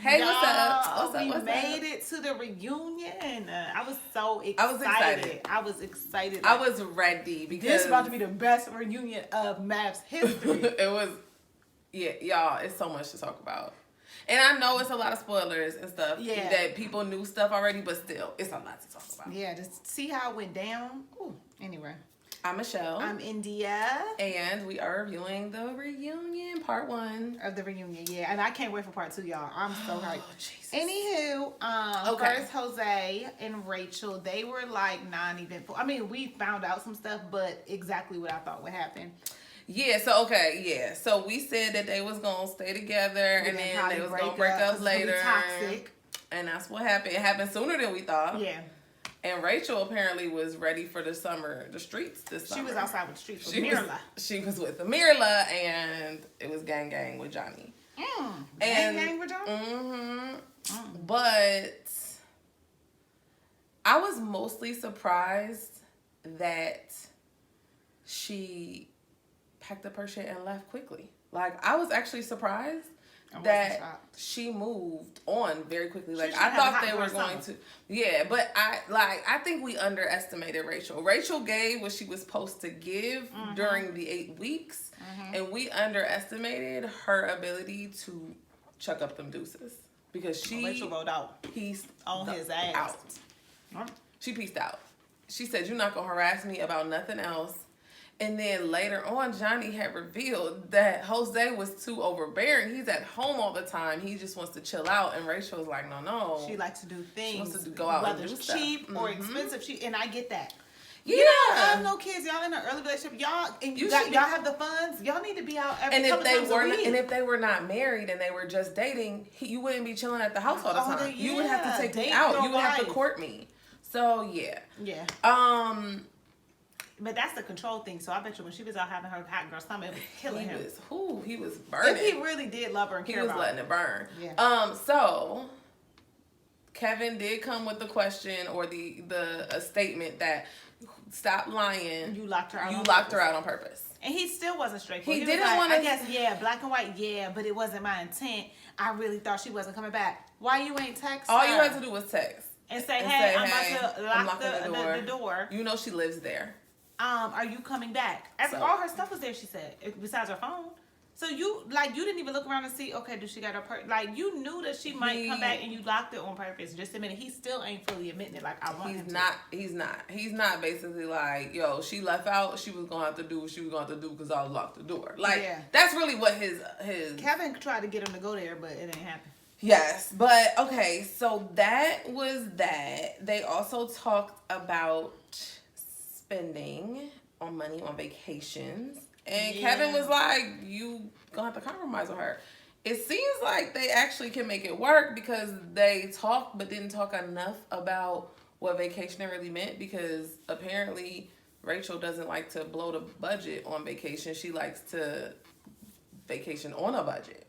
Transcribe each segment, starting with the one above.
Hey, what's up? We made it to the reunion. I was so excited. I was excited. I was excited. I was ready because this is about to be the best reunion of Mav's history. It was, yeah, y'all. It's so much to talk about, and I know it's a lot of spoilers and stuff. Yeah. That people knew stuff already, but still, it's a lot to talk about. Yeah, just see how it went down. Ooh, anyway. I'm Michelle. I'm India. And we are reviewing the reunion, part 1. Of the reunion, yeah. And I can't wait for part 2, y'all. I'm so hyped. Jesus. Anywho, okay. First Jose and Rachel, they were like non-eventful. I mean, we found out some stuff, but exactly what I thought would happen. Yeah, so we said that they was gonna stay together and then they was gonna break up later. Toxic. And that's what happened. It happened sooner than we thought. Yeah. And Rachel apparently was ready for the streets this summer. She was outside with the streets with Myrla. She was with Myrla, and it was gang with Johnny. Gang with Johnny? Mm-hmm. But I was mostly surprised that she packed up her shit and left quickly. Like, I was actually surprised that she moved on very quickly. Like, I thought they were going to. Yeah, but I think we underestimated Rachel. Rachel gave what she was supposed to give during the 8 weeks, and we underestimated her ability to chuck up them deuces because Rachel rolled out. Pieced on his ass. Out. She pieced out. She said, "You're not gonna harass me about nothing else." And then later on, Johnny had revealed that Jose was too overbearing. He's at home all the time. He just wants to chill out. And Rachel was like, no. She likes to do things. She wants to go out whether and do it's stuff. cheap or expensive. And I get that. Yeah. You know, I have no kids. Y'all in an early relationship. Y'all have the funds. Y'all need to be out every couple times a week. And if they were not married and they were just dating, you wouldn't be chilling at the house all the time. You would have to take me out. You would have to court me. So, yeah. Yeah. But that's the control thing. So I bet you when she was out having her hot girl summer, it was killing him. He was burning. If he really did love her and care about her. He was letting it burn. Yeah. So Kevin did come with the question or the statement that stop lying. You locked her out. You locked her out on purpose. And he still wasn't straightforward. He didn't want to. I guess, yeah, black and white, yeah, but it wasn't my intent. I really thought she wasn't coming back. Why you ain't text her? All you had to do was text. And say, hey, I'm about to lock the door. You know she lives there. Are you coming back? All her stuff was there, she said, besides her phone. So you didn't even look around and see, okay, does she got her purse? Like, you knew that she might come back and you locked it on purpose. Just a minute. He still ain't fully admitting it like I want him to. He's not basically like, yo, she left out. She was going to have to do what she was going to do because I locked the door. Like, that's really what his... Kevin tried to get him to go there, but it ain't happen. Yes, but okay, so that was that. They also talked about spending on money on vacations. And Kevin was like, you gonna have to compromise with her. It seems like they actually can make it work because they talked but didn't talk enough about what vacation really meant because apparently Rachel doesn't like to blow the budget on vacation. She likes to vacation on a budget.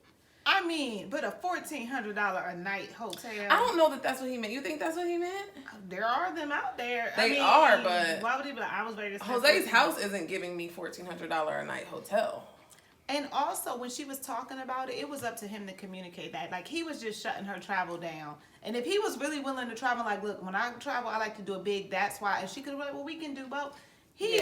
I mean, but a $1,400 a night hotel. I don't know that that's what he meant. You think that's what he meant? There are them out there. They are, but why would he be like, I was ready to spend Jose's house isn't giving me $1,400 a night hotel. And also, when she was talking about it, it was up to him to communicate that. Like, he was just shutting her travel down. And if he was really willing to travel, like, look, when I travel, I like to do it big. That's why. And she could be like, well, we can do both. He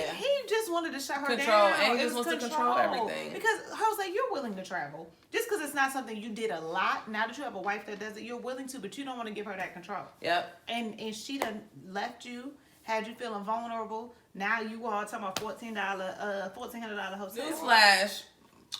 just wanted to shut her down. And he just wants to control everything. Because, Jose, you're willing to travel. Just because it's not something you did a lot, now that you have a wife that does it, you're willing to, but you don't want to give her that control. Yep. And she done left you, had you feeling vulnerable. Now you all talking about $1,400 hotel. Newsflash,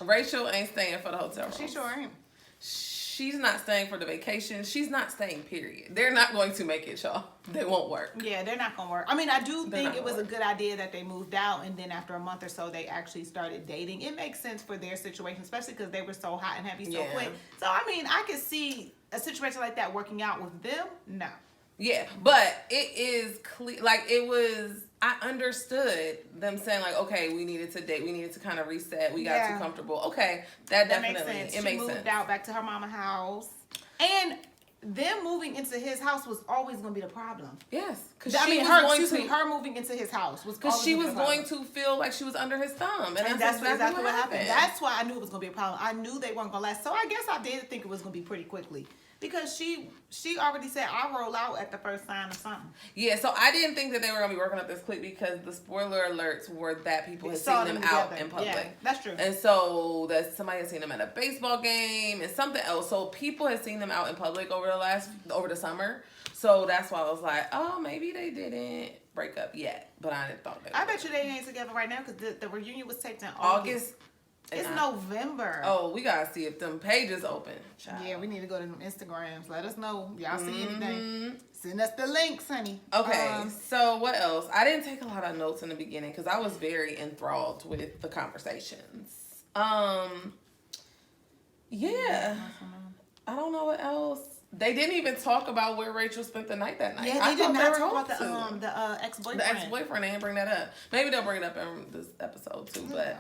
Rachel ain't staying for the hotel room. She sure ain't. She's not staying for the vacation. She's not staying, period. They're not going to make it, y'all. They won't work. Yeah, they're not going to work. I mean, I do think it was a good idea that they moved out, and then after a month or so, they actually started dating. It makes sense for their situation, especially because they were so hot and heavy so quick. So, I mean, I could see a situation like that working out with them. No. Yeah, but it is clear. Like, it was... I understood them saying, like, okay, we needed to date. We needed to kind of reset. We got too comfortable. Okay, that definitely makes sense. It makes sense. She moved out back to her mama's house. And them moving into his house was always going to be the problem. Yes, because her moving into his house was because she was going to feel like she was under his thumb, and that's exactly what happened. That's why I knew it was going to be a problem. I knew they weren't going to last. So I guess I did think it was going to be pretty quickly. Because she already said, I'll roll out at the first sign of something. Yeah, so I didn't think that they were going to be working up this quick because the spoiler alerts were that people had seen them out in public. Yeah, that's true. And so that somebody had seen them at a baseball game and something else. So people had seen them out in public over the summer. So that's why I was like, oh, maybe they didn't break up yet. But I didn't thought that. I bet you they ain't together right now because the reunion was taped in August. It's November. Oh, we gotta see if them pages open. Child. Yeah, we need to go to them Instagrams. Let us know. Y'all see anything. Send us the links, honey. Okay, so what else? I didn't take a lot of notes in the beginning because I was very enthralled with the conversations. Yeah. I don't know what else. They didn't even talk about where Rachel spent the night that night. Yeah, they did not talk about the ex-boyfriend. The ex-boyfriend, they didn't bring that up. Maybe they'll bring it up in this episode too, but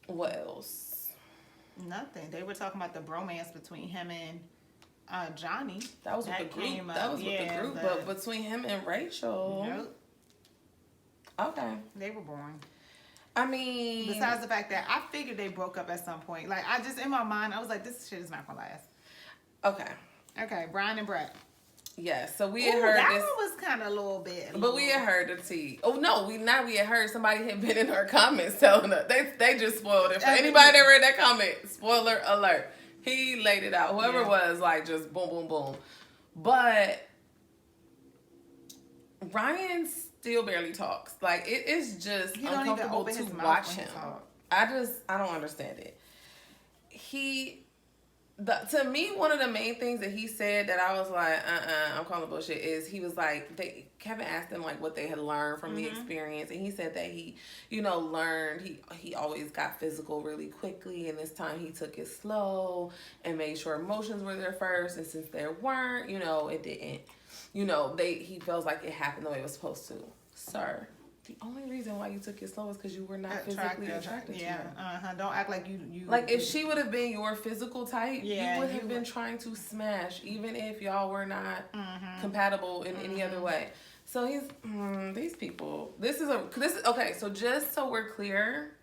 what else? Nothing. They were talking about the bromance between him and Johnny. That was with the group. That was with the group, but between him and Rachel. Nope. Okay. They were boring. I mean, besides the fact that I figured they broke up at some point. Like, I just, in my mind, I was like, this shit is not gonna last. Okay, Brian and Brett. Yeah, so we had heard that this. one was kind of a little bit. But we had heard the tea. Oh, no, we had heard somebody had been in our comments telling us. They just spoiled it. For anybody that read that comment, spoiler alert. He laid it out. Whoever it was, like, just boom, boom, boom. But Ryan still barely talks. Like, it is just uncomfortable to watch him. I don't understand it. To me, one of the main things that he said that I was like, I'm calling bullshit, is he was like, Kevin asked them like what they had learned from the experience, and he said that he, learned, he always got physical really quickly, and this time he took it slow and made sure emotions were there first, and since there weren't, it didn't, he feels like it happened the way it was supposed to. Sir, the only reason why you took it slow is because you were not physically attracted to her. Don't act like you. Like, if she would have been your physical type, you would have been trying to smash, even if y'all were not compatible in any other way. So these people. This is okay. So just so we're clear,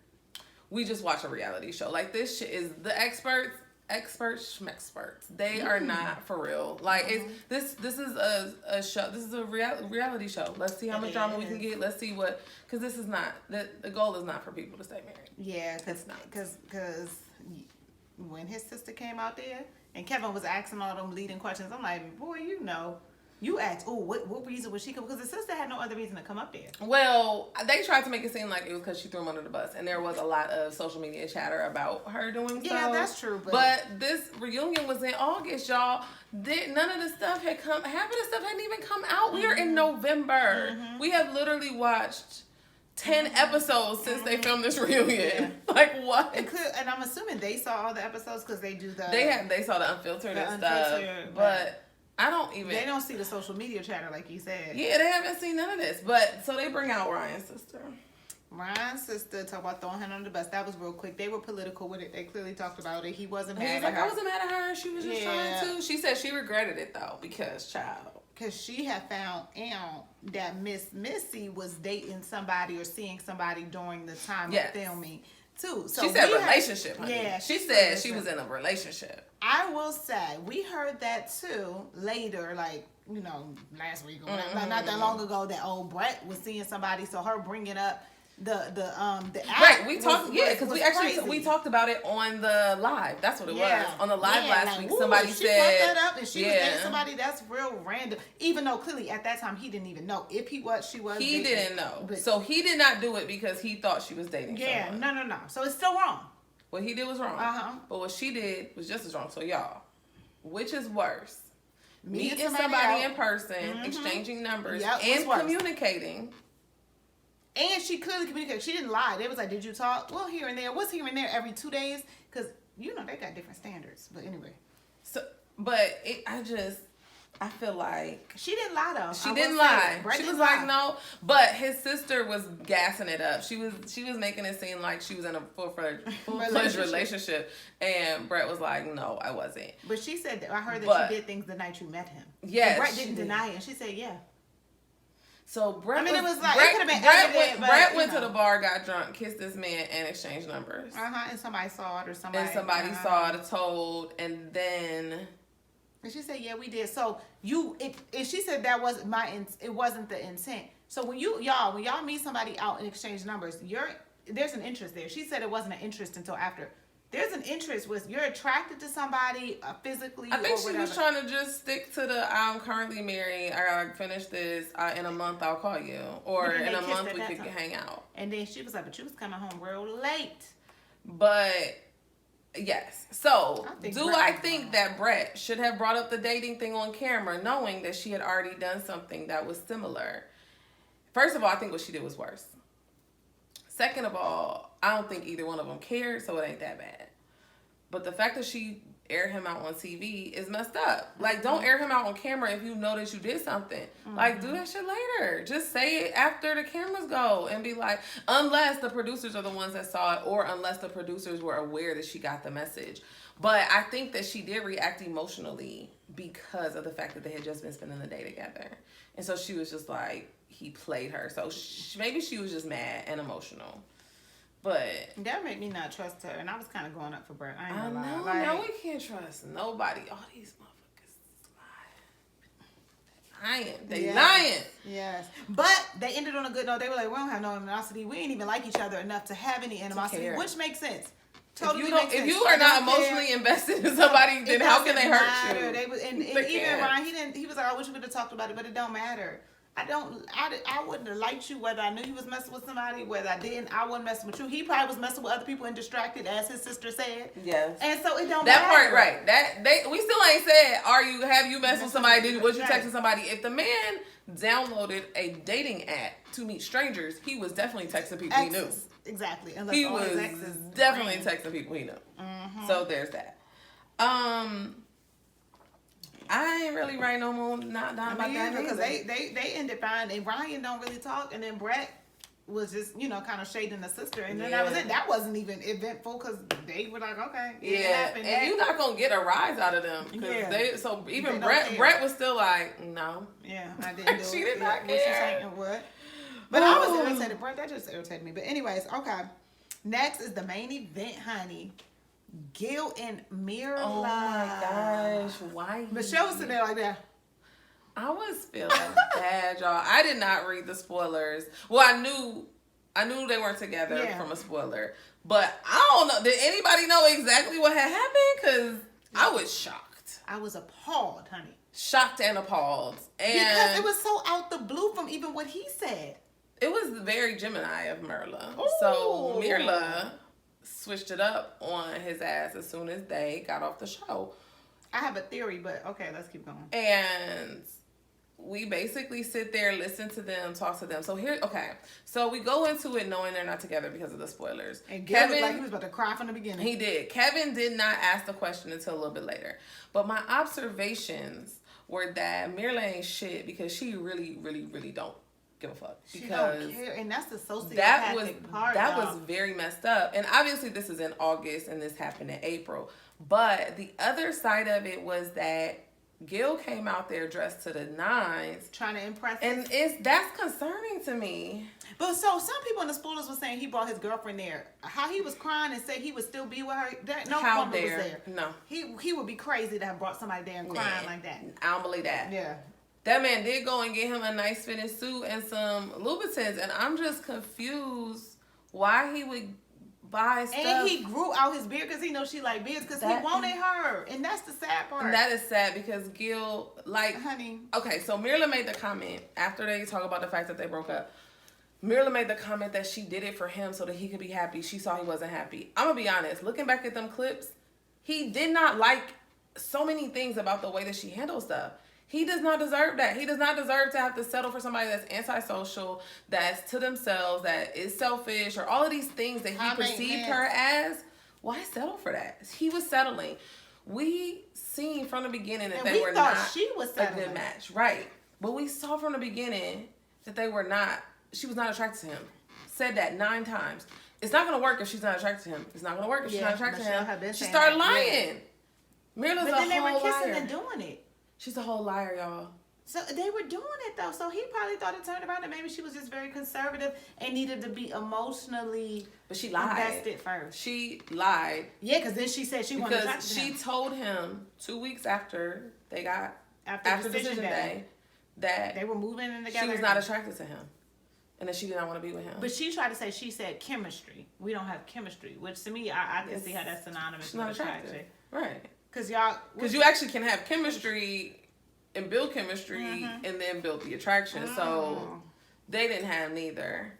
we just watch a reality show. Like, this shit is the experts schmexperts. They are not for real. Like, this is a show. This is a reality show. Let's see how much drama we can get. Let's see because this is not, the goal is not for people to stay married. Yeah, because when his sister came out there and Kevin was asking all them leading questions, I'm like, boy, you asked, what reason was she come? Because the sister had no other reason to come up there. Well, they tried to make it seem like it was because she threw him under the bus, and there was a lot of social media chatter about her doing so. Yeah, that's true. But this reunion was in August, y'all. None of the stuff had come. Half of the stuff hadn't even come out. We are in November. We have literally watched 10 episodes since they filmed this reunion. Yeah. Like, what? And I'm assuming they saw all the episodes because they do the. They saw the unfiltered and stuff, but. They don't see the social media chatter like you said. Yeah, they haven't seen none of this. But so they bring out Ryan's sister. Ryan's sister talk about throwing him under the bus. That was real quick. They were political with it. They clearly talked about it. He wasn't mad at her. I wasn't mad at her. She was just trying to. She said she regretted it though because she had found out that Miss Missy was dating somebody or seeing somebody during the time of filming too. So she said relationship, honey. Yeah, she said she was in a relationship. I will say, we heard that too later, like, last week or whatever, not that long ago, that old Brett was seeing somebody, so her bringing up the act. Right, we talked, because we talked about it on the live. That's what it was. On the live last week, somebody said. She brought that up, and she was dating somebody that's real random. Even though clearly at that time he didn't even know if she was. He didn't know. So he did not do it because he thought she was dating someone. No. So it's still wrong. What he did was wrong. But what she did was just as wrong. So y'all, which is worse? Meeting somebody in person, exchanging numbers, and communicating. And she clearly communicated. She didn't lie. They was like, did you talk? Well, here and there. What's here and there every 2 days? Because, they got different standards. But anyway. So, but I feel like she didn't lie though. she didn't lie. She was like, lie. no, but his sister was gassing it up. She was making it seem like she was in a full-fledged relationship, and Brett was like, no, I wasn't. But she said that I heard that she did things the night you met him. Yes, Brett didn't deny it, and she said, yeah. So Brett, it was like it could have been edited, Brett went to the bar, got drunk, kissed this man, and exchanged numbers. And somebody saw it, or somebody saw it, told, and then. And she said, "Yeah, we did." So and she said that wasn't it wasn't the intent. So when y'all meet somebody out and exchange numbers, there's an interest there. She said it wasn't an interest until after. There's an interest with you're attracted to somebody physically. I think or she whatever. was trying to just stick to the I'm currently married. I gotta finish this. In a month I'll call you, or in a month we could hang out. And then she was like, "But you was coming home real late." But. Yes. So, I think that Brett should have brought up the dating thing on camera, knowing that she had already done something that was similar? First of all, I think what she did was worse. Second of all, I don't think either one of them cared, so it ain't that bad. But the fact that she aired him out on TV is messed up. Like, don't air him out on camera if you know that you did something. Like, do that shit later. Just say it after the cameras go and be like, unless the producers are the ones that saw it, or unless the producers were aware that she got the message. But I think that she did react emotionally because of the fact that they had just been spending the day together. And so she was just like, he played her. So maybe she was just mad and emotional. But that made me not trust her, and I was kind of going up for Brett. I ain't gonna lie. Now we can't trust nobody. All these motherfuckers lying. They lying. Yes, but they ended on a good note. They were like, "We don't have no animosity. We ain't even like each other enough to have any animosity," which makes sense. Totally makes sense. If you are not emotionally invested in somebody, then how can they hurt you? They was, and even Ryan, he was like, "I wish we would have talked about it," but it don't matter. I wouldn't have liked you whether I knew he was messing with somebody, whether I didn't. I wasn't messing with you. He probably was messing with other people and distracted, as his sister said. Yes. And so it don't that matter. Part right. We still ain't said, have you messed with somebody? Was you texting somebody? If the man downloaded a dating app to meet strangers, he was definitely texting people he knew. Exactly. Unless he was definitely texting people he knew. Mm-hmm. So there's that. I ain't really writing no more not about that because they ended fine, and Ryan don't really talk, and then Brett was just kind of shading the sister, and then that was it. That wasn't even eventful because they were like, okay, and you're not gonna get a rise out of them because even Brett was still like, no, I didn't do she it. did not care. What? But I was irritated, Brett. That just irritated me. But anyways, okay. Next is the main event, honey. Gil and Myrla. Oh my gosh, why? Michelle was sitting there like that. I was feeling bad, y'all. I did not read the spoilers. Well, I knew they weren't together from a spoiler, but I don't know. Did anybody know exactly what had happened? Because I was shocked. I was appalled, honey. Shocked and appalled, and because it was so out the blue from even what he said. It was very Gemini of Myrla. Ooh. So Myrla switched it up on his ass as soon as they got off the show. I have a theory, but okay, let's keep going. And we basically sit there, listen to them, talk to them. So so we go into it knowing they're not together because of the spoilers. And Kevin looked like he was about to cry from the beginning. He did. Kevin did not ask the question until a little bit later. But my observations were that Myrla ain't shit because she really, really, really don't give a fuck. She don't care, and that's the sociopathic part. That was very messed up. And obviously this is in August and this happened in April. But the other side of it was that Gil came out there dressed to the nines, trying to impress us. And that's concerning to me. But so some people in the spoilers were saying he brought his girlfriend there. How he was crying and said he would still be with her. No woman was there. No. He would be crazy to have brought somebody there and crying like that. I don't believe that. Yeah. That man did go and get him a nice fitting suit and some Louboutins, and I'm just confused why he would buy stuff. And he grew out his beard because he knows she like beards because he wanted her, and that's the sad part. And that is sad because Gil, honey. Okay, so Myrla made the comment after they talk about the fact that they broke up. Myrla made the comment that she did it for him so that he could be happy. She saw he wasn't happy. I'm gonna be honest. Looking back at them clips, he did not like so many things about the way that she handles stuff. He does not deserve that. He does not deserve to have to settle for somebody that's antisocial, that's to themselves, that is selfish, or all of these things that he perceived her as. Why settle for that? He was settling. We seen from the beginning that And they we were thought not she was a settling. good match. Right. But we saw from the beginning that they were not, she was not attracted to him. Said that 9 times. It's not going to work if she's not attracted to him. It's not going to work if she's not attracted to him. She started lying. Myrla's a whole liar. But then they were kissing and doing it. She's a whole liar, y'all. So they were doing it though. So he probably thought it turned around, and maybe she was just very conservative and needed to be emotionally but she lied. invested first. She lied. Yeah, because then she said she wanted to talk to she him. told him 2 weeks after they got after decision day that they were moving in together. She was not attracted to him, and that she did not want to be with him. But she tried to say, she said chemistry. We don't have chemistry, which to me I can see how that's synonymous with attraction. Right. Because you actually can have chemistry and build chemistry and then build the attraction. So they didn't have neither.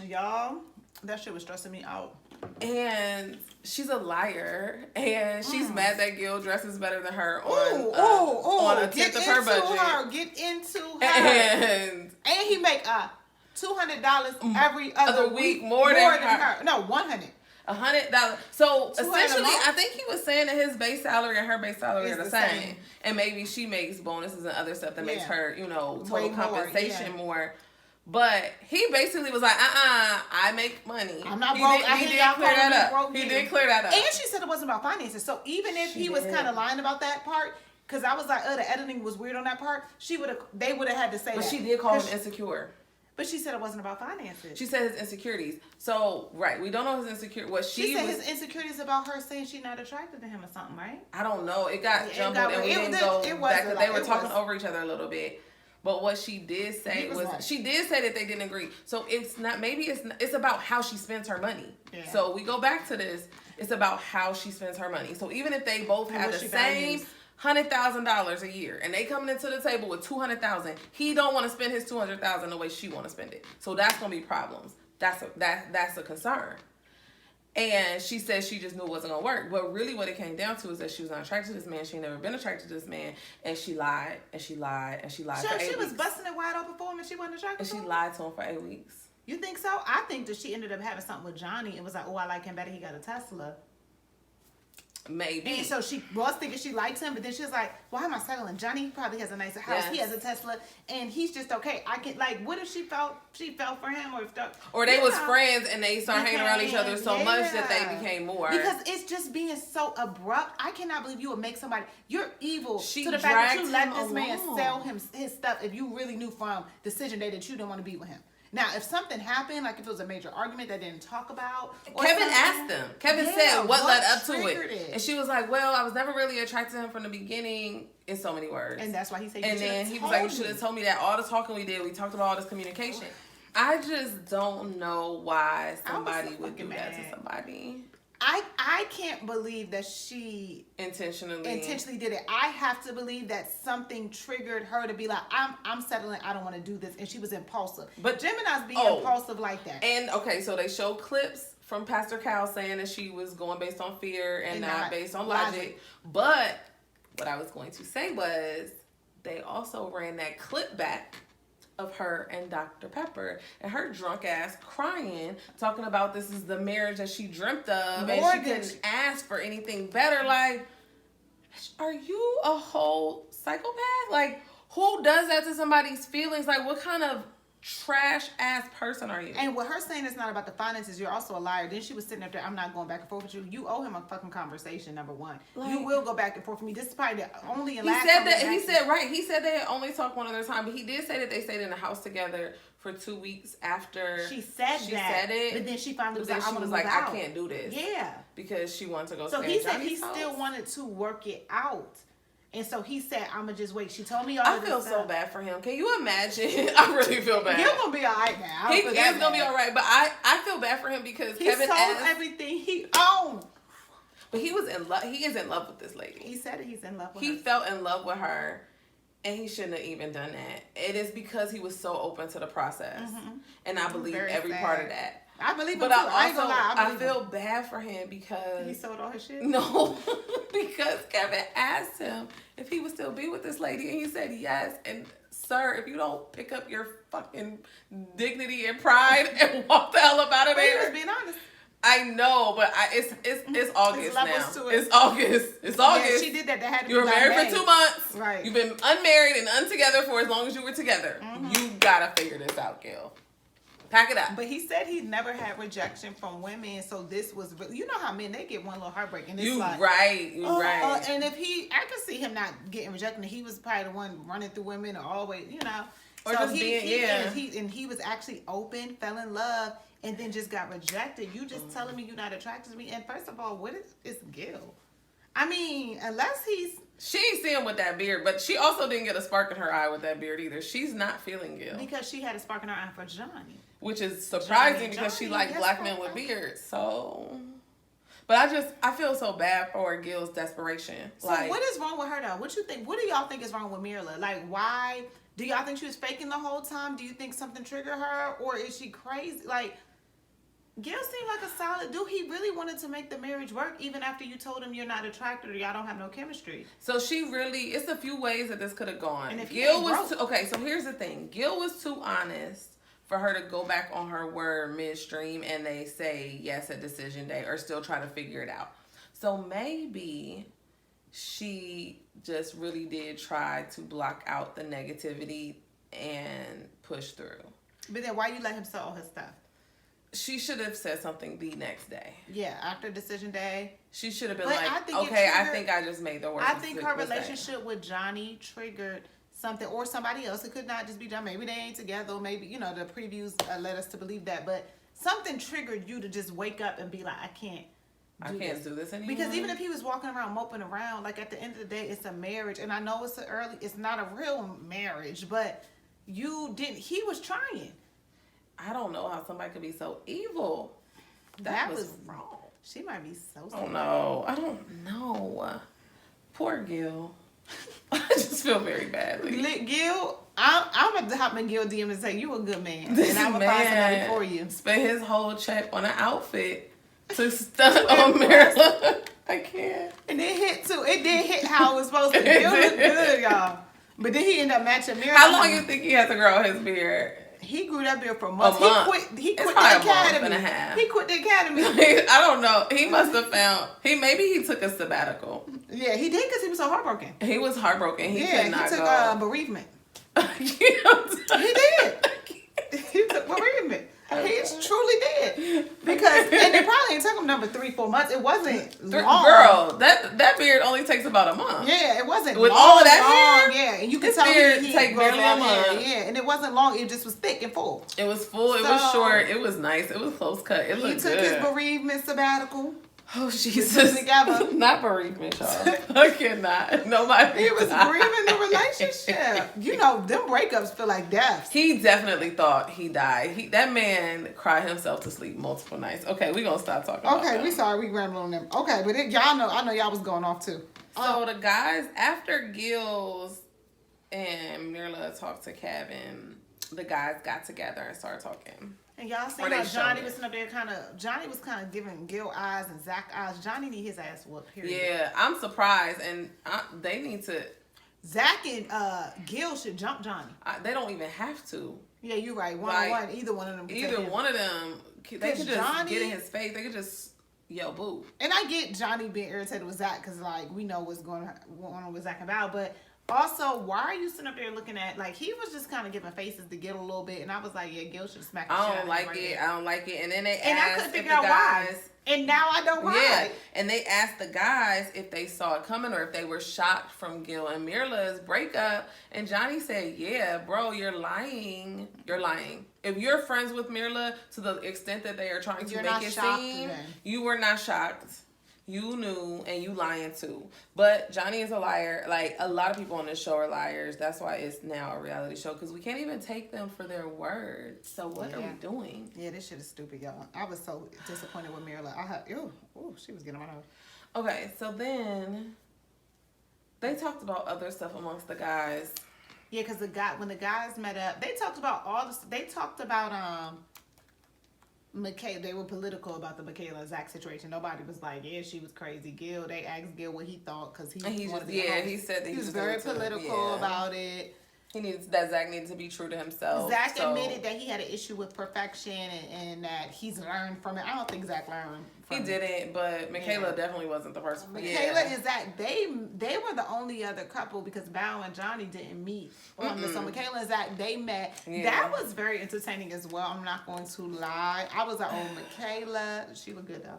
Y'all, that shit was stressing me out. And she's a liar, and she's mad that Gil dresses better than her on a tenth of her budget. Get into her. And he make $200 every other week more than her. No, $100. $100. So essentially, I think he was saying that his base salary and her base salary are the same. And maybe she makes bonuses and other stuff that makes her, total compensation more. But he basically was like, I make money. I'm not broke. He did clear that up. He did clear that up. And she said it wasn't about finances. So even if he was kind of lying about that part, because I was like, the editing was weird on that part, they would have had to say that. But she did call him insecure. But she said it wasn't about finances. She said his insecurities. So, right, we don't know his insecurity. What she said his insecurities about her saying she's not attracted to him or something, right? I don't know. It got jumbled and we didn't go back. They were talking over each other a little bit. But what she did say she did say that they didn't agree. So it's not, it's about how she spends her money. Yeah. So we go back to this. It's about how she spends her money. So even if they both have the same $100,000 a year, and they coming into the table with $200,000. He don't want to spend his $200,000 the way she want to spend it. So that's gonna be problems. That's a concern. And she said she just knew it wasn't gonna work. But really, what it came down to is that she was not attracted to this man. She had never been attracted to this man, and she lied and she lied and she lied. So for 8 she was weeks. busting it wide open for him, and she wasn't attracted. And she lied to him for 8 weeks. You think so? I think that she ended up having something with Johnny and was like, "Oh, I like him better. He got a Tesla." Maybe. And so she was thinking she likes him, but then she was like, "Why am I settling? Johnny probably has a nicer house. Yes. He has a Tesla, and he's just okay. I can what if she fell for him, or they was friends and they started hanging around each other so much that they became more. Because it's just being so abrupt. I cannot believe you would make somebody you're evil to the fact that you let this man sell him his stuff if you really knew from decision day that you didn't want to be with him. Now, if something happened, like if it was a major argument that didn't talk about, Kevin asked them. Kevin said what led up to it, and she was like, "Well, I was never really attracted to him from the beginning." In so many words, and that's why he said. And then he was like, "You should have told me that. All the talking we did, we talked about all this communication." I just don't know why somebody would do that to somebody. I can't believe that she intentionally did it. I have to believe that something triggered her to be like, I'm settling. I don't want to do this, and she was impulsive. But Gemini's be impulsive like that. And okay, so they show clips from Pastor Cal saying that she was going based on fear and not based on logic. But what I was going to say was they also ran that clip back of her and Dr. Pepper and her drunk ass crying, talking about this is the marriage that she dreamt of and she couldn't ask for anything better. Like, are you a whole psychopath? Like, who does that to somebody's feelings? Like, what kind of trash ass person are you? And with her saying it's not about the finances, you're also a liar. Then she was sitting up there, I'm not going back and forth with you. You owe him a fucking conversation, number one. Like, you will go back and forth with me. This is probably the only and last time. He said they had only talked one other time, but he did say that they stayed in the house together for 2 weeks after she said it. But then she finally was like, I can't do this. Yeah. Because she wanted to go stay in Johnny's house. So he said he still wanted to work it out. And so he said, I'm going to just wait. She told me all I feel so bad for him. Can you imagine? I really feel bad. He's going to be all right now. He is going to be all right. But I feel bad for him because Kevin sold everything he owned. But he was in love. He is in love with this lady. He said he's in love with her. He felt in love with her. And he shouldn't have even done that. It is because he was so open to the process. Mm-hmm. And I believe every part of that. I believe him but too. I ain't gonna lie. I feel bad for him because he sold all his shit. No, because Kevin asked him if he would still be with this lady, and he said yes. And sir, if you don't pick up your fucking dignity and pride and walk the hell up out of there, he was being honest. I know, but it's August now. To it. It's August. It's August. Yeah, she did that. That had to You were married for 2 months. Right. You've been unmarried and untogether for as long as you were together. You gotta figure this out, Gil. Pack it up. But he said he never had rejection from women, so this was really, you know how men, they get one little heartbreak and it's You like, right. and if I could see him not getting rejected. He was probably the one running through women or always, Or so just he was actually open, fell in love, and then just got rejected. You just telling me you're not attracted to me? And first of all, what is Gil? I mean, unless she ain't seeing with that beard, but she also didn't get a spark in her eye with that beard either. She's not feeling Gil. Because she had a spark in her eye for Johnny. Which is surprising because she likes black men with beards. So, but I feel so bad for Gil's desperation. So what is wrong with her though? What you think? What do y'all think is wrong with Myrla? Like, why do y'all think she was faking the whole time? Do you think something triggered her, or is she crazy? Like, Gil seemed like a solid dude. He really wanted to make the marriage work, even after you told him you're not attracted or y'all don't have no chemistry. So it's a few ways that this could have gone. And if Gil was okay. So here's the thing: Gil was too honest for her to go back on her word midstream and they say yes at decision day or still try to figure it out. So maybe she just really did try to block out the negativity and push through. But then why you let him sell all his stuff? She should have said something the next day. Yeah, after decision day. She should have been I think I just made the worst I think her relationship with Johnny triggered something, or somebody else. It could not just be John. Maybe they ain't together. Maybe, the previews led us to believe that. But something triggered you to just wake up and be like, I can't do this anymore. Because even if he was walking around moping around, like at the end of the day, it's a marriage. And I know it's not a real marriage, but he was trying. I don't know how somebody could be so evil. That was wrong. She might be so sad. I don't know. Poor Gil. I just feel very badly. Gil, I'm about to hop in Gil DM and say, you a good man. And I'm going to find somebody for you. Spent his whole check on an outfit to stunt on Myrla. I can't. And it hit too. It did hit how it was supposed to. Gil looked good, y'all. But then he ended up matching Myrla. How long you think he had to grow his beard? He grew that beard for months. He quit the academy. And a half. He quit the academy. I don't know. He must have found. Maybe he took a sabbatical. Yeah, he did because he was so heartbroken. He was heartbroken. He could not took go. Bereavement. He did. He took bereavement. He truly did. Because, and it probably took him 3-4 months. It wasn't long. Girl, that beard only takes about a month. Yeah, it wasn't with long, all of that hair. Yeah, and you could tell he take barely a month. Yeah, and it wasn't long. It just was thick and full. It was full. It was short. It was nice. It was close cut. It looked good. He took his bereavement sabbatical. Oh, Jesus. Not bereavement, y'all. I cannot. Nobody. He was grieving the relationship. Them breakups feel like deaths. He definitely thought he died. That man cried himself to sleep multiple nights. Okay, we're going to stop talking about that. Okay, we sorry. We rambled on them. Okay, but y'all know, I know y'all was going off too. So the guys, after Gil's and Myrla talked to Kevin, the guys got together and started talking. And y'all see how Johnny was sitting up there Johnny was kind of giving Gil eyes and Zach eyes. Johnny need his ass whooped, period. Yeah, I'm surprised. And they need to... Zach and Gil should jump Johnny. They don't even have to. Yeah, you're right. One-on-one, either one of them. One of them, they could just get in his face. They could just yell boo. And I get Johnny being irritated with Zach because, we know what's going on with Zach and Val, but... Also, why are you sitting up there looking at, he was just kind of giving faces to Gil a little bit, and I was like, yeah, Gil should smack the shit out of him I don't like it. And then they and asked I couldn't figure out why. And now I don't why. Yeah, and they asked the guys if they saw it coming or if they were shocked from Gil and Myrla's breakup, and Johnny said, yeah, bro, you're lying. You're lying. If you're friends with Myrla to the extent that they are trying to make it seem, you were not shocked. You knew, and you lying too. But Johnny is a liar. A lot of people on this show are liars. That's why it's now a reality show, because we can't even take them for their word. So what are we doing? Yeah, this shit is stupid, y'all. I was so disappointed with Myrla. She was getting on my nerves. Okay, so then they talked about other stuff amongst the guys. Yeah, because when the guys met up, they talked about they talked about Michaela. They were political about the Michaela and Zach situation. Nobody was like, yeah, she was crazy. Gil, they asked Gil what he thought because he said that he was very political about it. Zach needed to be true to himself. Zach admitted that he had an issue with perfection and that he's learned from it. I don't think Zach learned from it. He didn't, but Michaela definitely wasn't the person. Michaela and Zach, they were the only other couple because Bow and Johnny didn't meet. So Michaela and Zach, they met. Yeah. That was very entertaining as well. I'm not going to lie. I was like, oh, Michaela. She looked good, though.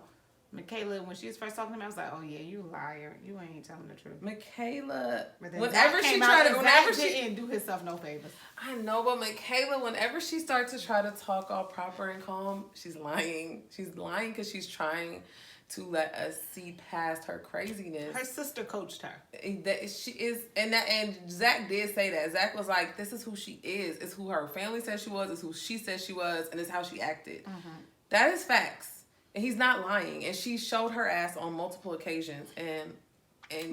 Michaela, when she was first talking to me, I was like, "Oh yeah, you liar! You ain't telling the truth." Michaela, whenever she didn't do herself no favors. I know, but Michaela, whenever she starts to try to talk all proper and calm, she's lying. She's lying because she's trying to let us see past her craziness. Her sister coached her. That she is, and Zach did say that. Zach was like, "This is who she is. It's who her family said she was. It's who she said she was, and it's how she acted." Mm-hmm. That is facts. And he's not lying, and she showed her ass on multiple occasions, and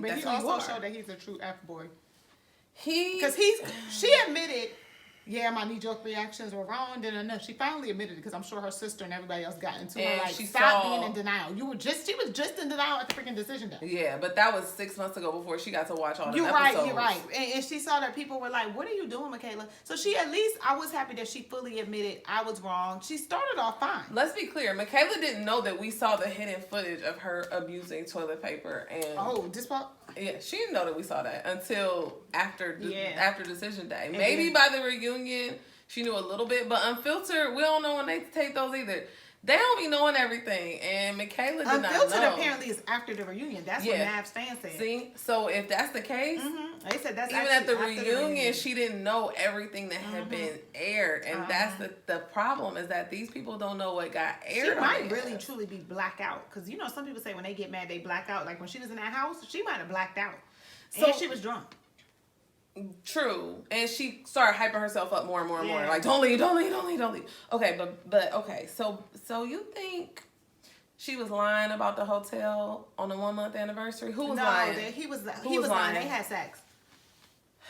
but that's he also showed that he's a true F boy. She admitted, yeah, my knee-jerk reactions were wrong. Then she finally admitted it because I'm sure her sister and everybody else got into her. Like, stop being in denial. She was just in denial at the freaking decision day. Yeah, but that was 6 months ago before she got to watch all the episodes. You're right. And she saw that people were like, "What are you doing, Michaela?" So I was happy that she fully admitted I was wrong. She started off fine. Let's be clear. Michaela didn't know that we saw the hidden footage of her abusing toilet paper and this part. Yeah, she didn't know that we saw that until after decision day. Maybe by the reunion she knew a little bit, but Unfiltered, we don't know when they tape those either. They don't be knowing everything, and Michaela did not know. Unfiltered apparently is after the reunion. That's what Nav Stan said. See, so if that's the case, they said that's even at the reunion, she didn't know everything that had been aired, and that's the problem is that these people don't know what got aired. She might really truly be blackout because some people say when they get mad they black out. Like when she was in that house, she might have blacked out, and she was drunk. True, and she started hyping herself up more and more and more. Like, don't leave. Okay, but okay. So you think she was lying about the hotel on the 1 month anniversary? Who was lying? He was lying. They had sex.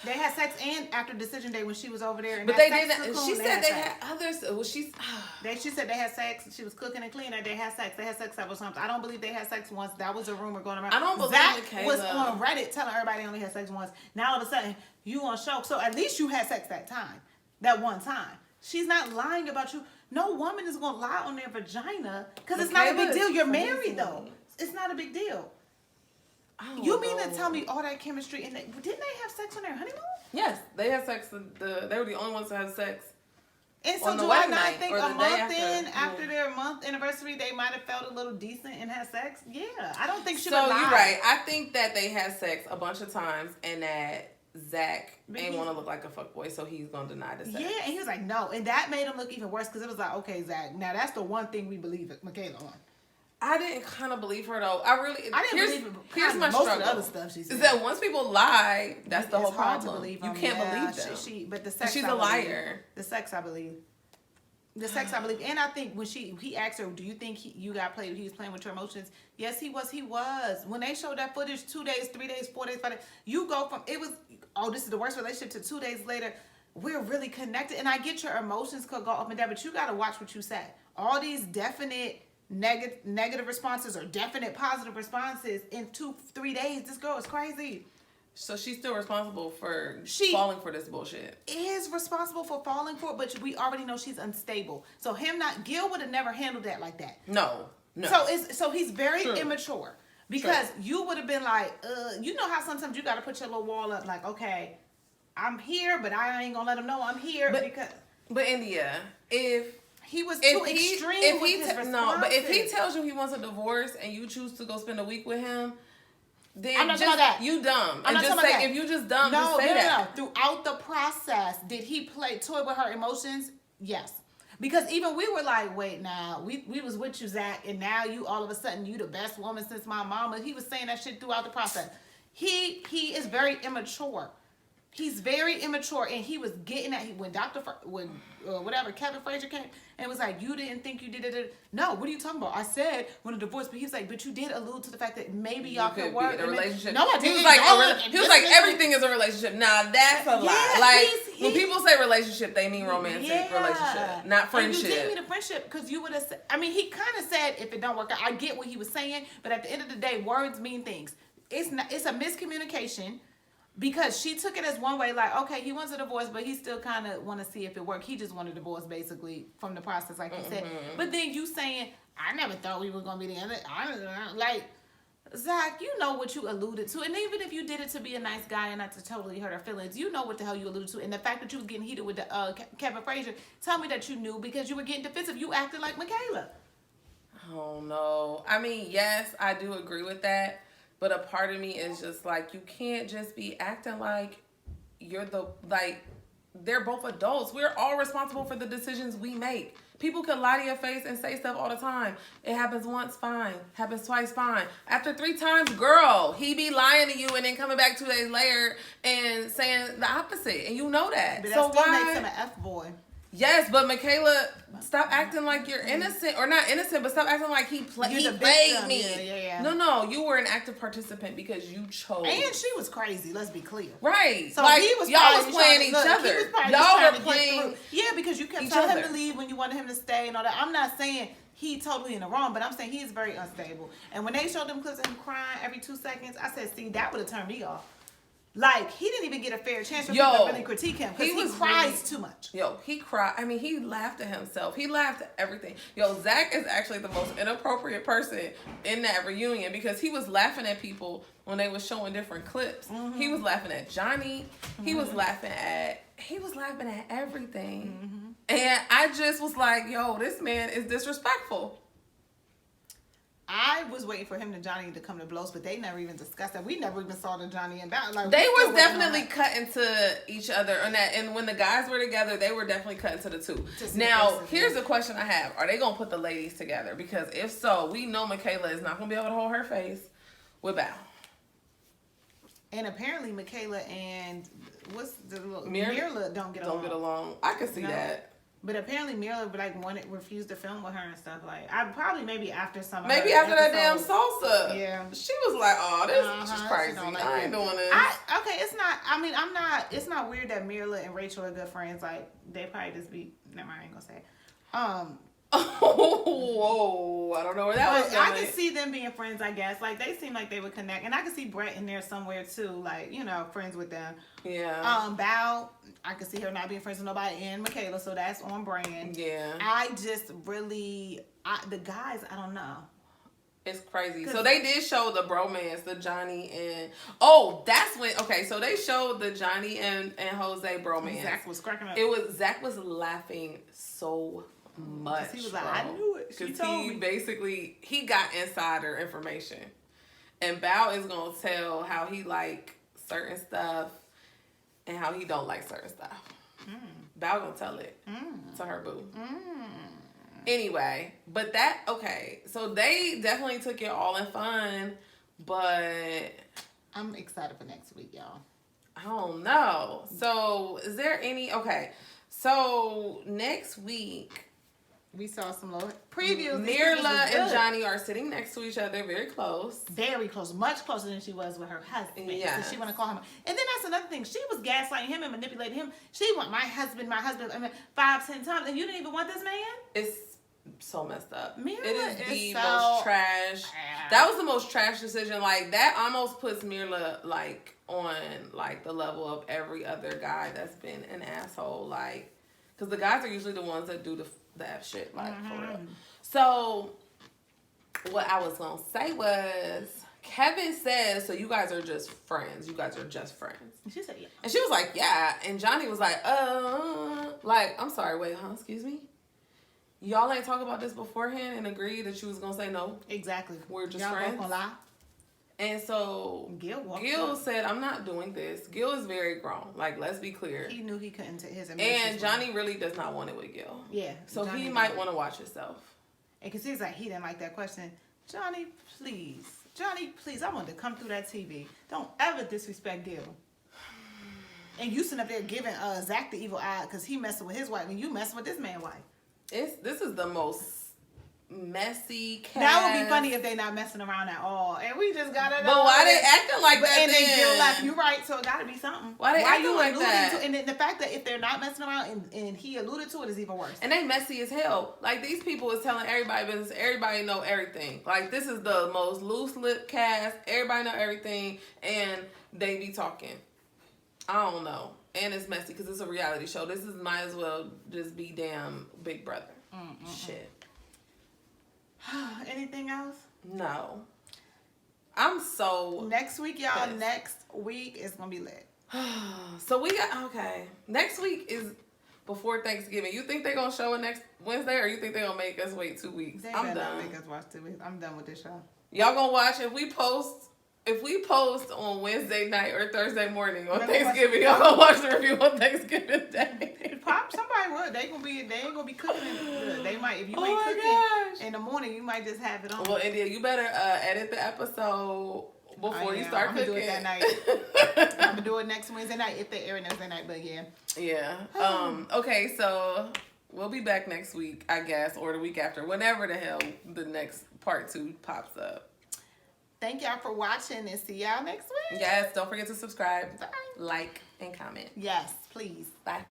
They had sex, and after decision day when she was over there. And but they didn't. She said they had others. Well, she said they had sex. She was cooking and cleaning. They had sex. They had sex several times. I don't believe they had sex once. That was a rumor going around. I don't believe Zach was on Reddit telling everybody they only had sex once. Now all of a sudden you on show. So at least you had sex that one time. She's not lying about you. No woman is gonna lie on their vagina because it's not a big deal. You're married though. It's not a big deal. You mean to tell me all that chemistry and didn't they have sex on their honeymoon? Yes, they had sex. They were the only ones that had sex. And so do I not think a month after their month anniversary, they might have felt a little decent and had sex? Yeah, I don't think she would lie. So you're right. I think that they had sex a bunch of times and that Zach ain't want to look like a fuckboy, so he's gonna deny the sex. Yeah, and he was like, no, and that made him look even worse because it was like, okay, Zach, now that's the one thing we believe Michaela on. I didn't kind of believe her though. I didn't believe it. Here's my most struggle. Of the other stuff she said. Is that once people lie, that's the whole problem. You can't believe them. But the sex, she's a liar. The sex, I believe. The sex, I believe. And I think when he asked her, do you think you got played? He was playing with your emotions. Yes, he was. He was. When they showed that footage, 2 days, 3 days, 4 days, 5 days, you go from this is the worst relationship to 2 days later. We're really connected. And I get your emotions could go up and down, but you got to watch what you say. All these definite negative responses or definite positive responses in 2-3 days. This girl is crazy. So she's still responsible for falling for this bullshit. Is responsible for falling for it, but we already know she's unstable. So Gil would have never handled that like that. No. So he's very immature because you would have been like, you know how sometimes you got to put your little wall up, like, okay, I'm here, but I ain't gonna let him know I'm here But India, if he was too extreme with his responses. No, but if he tells you he wants a divorce and you choose to go spend a week with him, then I'm not talking about that. You dumb. I'm and just say, if you just dumb, just say that. No. Throughout the process, did he toy with her emotions? Yes. Because even we were like, wait, now, we was with you, Zach, and now you all of a sudden, you the best woman since my mama. He was saying that shit throughout the process. He is very immature. He's very immature, and he was getting at when Kevin Frazier came and was like, "You didn't think you did it." No, what are you talking about? I said when a divorce, but he was like, "But you did allude to the fact that maybe y'all could work in a relationship." No, I didn't. He was like, everything is a relationship. Nah, that's a lie. Like when people say relationship, they mean romantic relationship, not friendship. And you did mean a friendship because you would have said. I mean, he kind of said if it don't work out. I get what he was saying, but at the end of the day, words mean things. It's a miscommunication. Because she took it as one way, like, okay, he wants a divorce, but he still kind of want to see if it worked. He just wanted a divorce, basically, from the process, like you said. But then you saying, I never thought we were going to be together. Like, Zach, you know what you alluded to. And even if you did it to be a nice guy and not to totally hurt her feelings, you know what the hell you alluded to. And the fact that you was getting heated with the, Kevin Frazier, tell me that you knew because you were getting defensive. You acted like Michaela. Oh, no. I mean, yes, I do agree with that. But a part of me is just like, you can't just be acting like you're they're both adults. We're all responsible for the decisions we make. People can lie to your face and say stuff all the time. It happens once, fine. Happens twice, fine. After 3 times, girl, he be lying to you and then coming back 2 days later and saying the opposite. And you know that. But so that still why? makes him an F-boy. Yes, but Michaela, stop acting like you're innocent, or not innocent, but stop acting like he played me. Yeah. No, you were an active participant because you chose. And she was crazy. Let's be clear. Right. So like, he was y'all was playing each other. Y'all were playing. Yeah, because you kept telling him to leave when you wanted him to stay and all that. I'm not saying he totally in the wrong, but I'm saying he's very unstable. And when they showed them clips of him crying every 2 seconds, I said, see, that would have turned me off. Like, he didn't even get a fair chance for people to really critique him because he cries too much. He cried. I mean, he laughed at himself. He laughed at everything. Zach is actually the most inappropriate person in that reunion because he was laughing at people when they was showing different clips. Mm-hmm. He was laughing at Johnny. Mm-hmm. He was laughing at everything. Mm-hmm. And I just was like, this man is disrespectful. I was waiting for him and Johnny to come to blows, but they never even discussed that. We never even saw the Johnny and Val. Like, they was definitely cutting to each other on that. And when the guys were together, they were definitely cutting to the two. Now, here's a question I have. Are they going to put the ladies together? Because if so, we know Michaela is not going to be able to hold her face with Val. And apparently Michaela and Myrla don't get along. I can see that. But apparently Myrla refused to film with her and stuff. Like, maybe after some. Maybe after that damn salsa. Yeah. She was like, "Oh, this is crazy. I ain't doing this." It's not. I mean, I'm not. It's not weird that Myrla and Rachel are good friends. Like, they probably just be. Never mind, I ain't gonna say it. Whoa, I don't know where that was going. I can see them being friends, I guess. Like, they seem like they would connect. And I can see Brett in there somewhere, too. Like, friends with them. Yeah. Val, I can see her not being friends with nobody. And Michaela, so that's on brand. Yeah. I just really... the guys, I don't know. It's crazy. So they did show the bromance, the Johnny and... Oh, that's when... Okay, so they showed the Johnny and Jose bromance. Zach was cracking up. Zach was laughing so much. He was like, I knew it. She told me. Basically, he got insider information. And Bao is going to tell how he like certain stuff and how he don't like certain stuff. Bao going to tell it to her boo. Anyway, but so they definitely took it all in fun, but... I'm excited for next week, y'all. I don't know. So, is there any... Okay, so next week... We saw some little previews. Myrla and Johnny are sitting next to each other, very close. Very close. Much closer than she was with her husband. Yeah. So she want to call him. And then that's another thing. She was gaslighting him and manipulating him. She want my husband, 5, 10 times. And you didn't even want this man? It's so messed up. Myrla it is the most trash. That was the most trash decision. Like, that almost puts Myrla, like, on, like, the level of every other guy that's been an asshole. Like, because the guys are usually the ones that do that shit, like, for real. So, what I was gonna say was, Kevin says, so you guys are just friends. You guys are just friends. She said, yeah. And she was like, yeah. And Johnny was like, I'm sorry, wait, excuse me? Y'all ain't talk about this beforehand and agreed that you was gonna say no? Exactly. We're just y'all friends? Gonna lie? And so Gil said, I'm not doing this. Gil is very grown. Like, let's be clear. He knew he couldn't take his emotions. And Johnny really does not want it with Gil. Yeah. So Johnny he might want to watch himself. And because he's like, he didn't like that question. Johnny, please. I want to come through that TV. Don't ever disrespect Gil. And you sitting up there giving Zach the evil eye because he messing with his wife and you messing with this man's wife. This is the most messy cast. That would be funny if they not messing around at all, and we just got it. But why they acting like that? And then? they feel like you're right, so it got to be something. Why they acting like that? And the fact that if they're not messing around and he alluded to it is even worse. And they messy as hell. Like, these people is telling everybody business. Everybody know everything. Like, this is the most loose lip cast. Everybody know everything, and they be talking. I don't know. And it's messy because it's a reality show. This is might as well just be damn Big Brother. Shit. Anything else? No. I'm so... Next week, y'all. pissed. Next week is going to be lit. So we got... Okay. Next week is before Thanksgiving. You think they're going to show it next Wednesday, or you think they're going to make us wait 2 weeks? They I'm better done. make us watch 2 weeks. I'm done with this show. Y'all going to watch if we post on Wednesday night or Thursday morning on Remember Thanksgiving, y'all gonna watch the review on Thanksgiving Day. Somebody would. They ain't gonna be cooking it. They might, if you Oh ain't my cooking in the morning, you might just have it on. Well, India, you better edit the episode before you start cooking. I'm gonna do it that night. I'm gonna do it next Wednesday night if they air it Wednesday night. But yeah. Yeah. Okay, so we'll be back next week, I guess, or the week after, whenever the hell the next part 2 pops up. Thank y'all for watching, and see y'all next week. Yes, don't forget to subscribe, Bye. like, and comment. Yes, please. Bye.